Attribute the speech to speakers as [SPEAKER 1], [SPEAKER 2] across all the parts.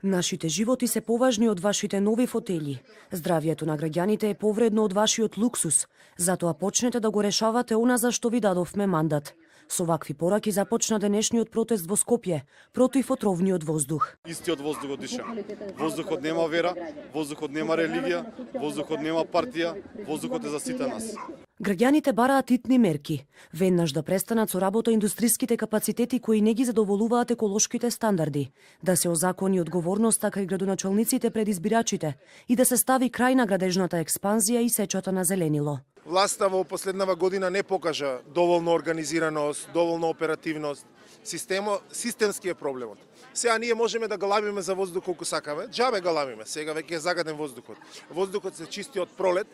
[SPEAKER 1] Нашите животи се поважни од вашите нови фотели. Здравието на граѓаните е повредно од вашиот луксус. Затоа почнете да го решавате она за што ви дадовме мандат. Со вакви пораки започна денешниот протест во Скопје против отровниот воздух.
[SPEAKER 2] Истиот воздух диша. Воздухот нема вера, воздухот нема религија, воздухот нема партија, воздухот е за сите нас.
[SPEAKER 1] Граѓаните бараат итни мерки. Веднаш да престанат со работа индустриските капацитети кои не ги задоволуваат еколошките стандарди, да се озакони одговорноста кај градоначалниците пред избирачите и да се стави крај на градежната експанзија и сечата на зеленило.
[SPEAKER 3] Власта во последнава година не покажа доволно организираност, доволно оперативност. Системски е проблемот. Сега ние можеме да галабиме за воздух колку сакаме, џабе галабиме, сега веќе е загаден воздухот. Воздухот се чисти од пролет,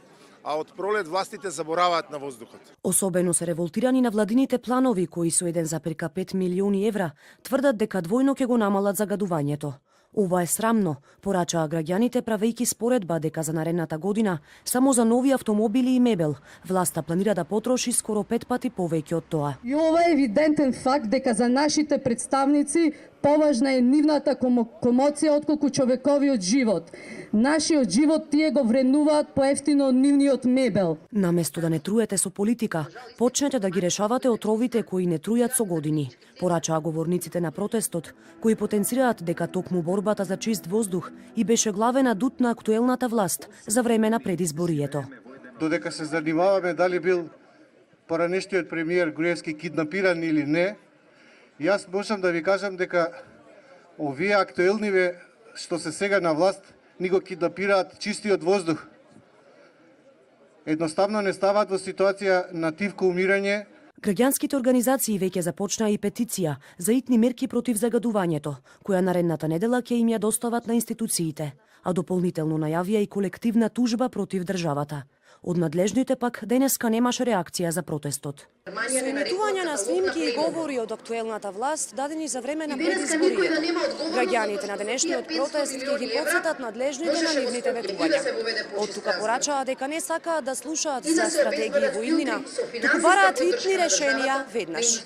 [SPEAKER 3] а од пролет властите забораваат на воздухот.
[SPEAKER 1] Особено се револтирани на владините планови кои со 1,5 милиони евра тврдат дека двојно ќе го намалат загадувањето. Ова е срамно, порачаа граѓаните правејќи споредба дека за наредната година само за нови автомобили и мебел власта планира да потроши скоро 5 пати повеќе од тоа.
[SPEAKER 4] И ова е евидентен факт дека за нашите представници поважна е нивната комоција отколку човековиот живот. Нашиот живот тие го вреднуваат поевтино од нивниот мебел.
[SPEAKER 1] Наместо да не труете со политика, почнете да ги решавате отровите кои не трујат со години. Порачаа говорниците на протестот, кои потенцираат дека токму борбата за чист воздух и беше главен адут на актуелната власт за време на предизборието.
[SPEAKER 5] Додека се занимаваме дали бил поранешниот премиер Груевски киднапиран или не, јас можам да ви кажам дека овие актуелниве што се сега на власт ни го киднапираат чистиот воздух. Едноставно не ставаат во ситуација на тивко умирање.
[SPEAKER 1] Граѓанските организации веќе започнаа и петиција за итни мерки против загадувањето, која наредната недела ќе им ја достават на институциите, а дополнително најавија и колективна тужба против државата. Од надлежните пак денеска немаше реакција за протестот.
[SPEAKER 6] Со емитување на снимки и говори од актуелната власт дадени за време на предизборието. Граѓаните на денешниот протест ќе ги потсетат надлежните на нивните ветувања. Од тука порачаа дека не сакаат да слушаат за стратегии во иднина, туку бараат итни решенија веднаш.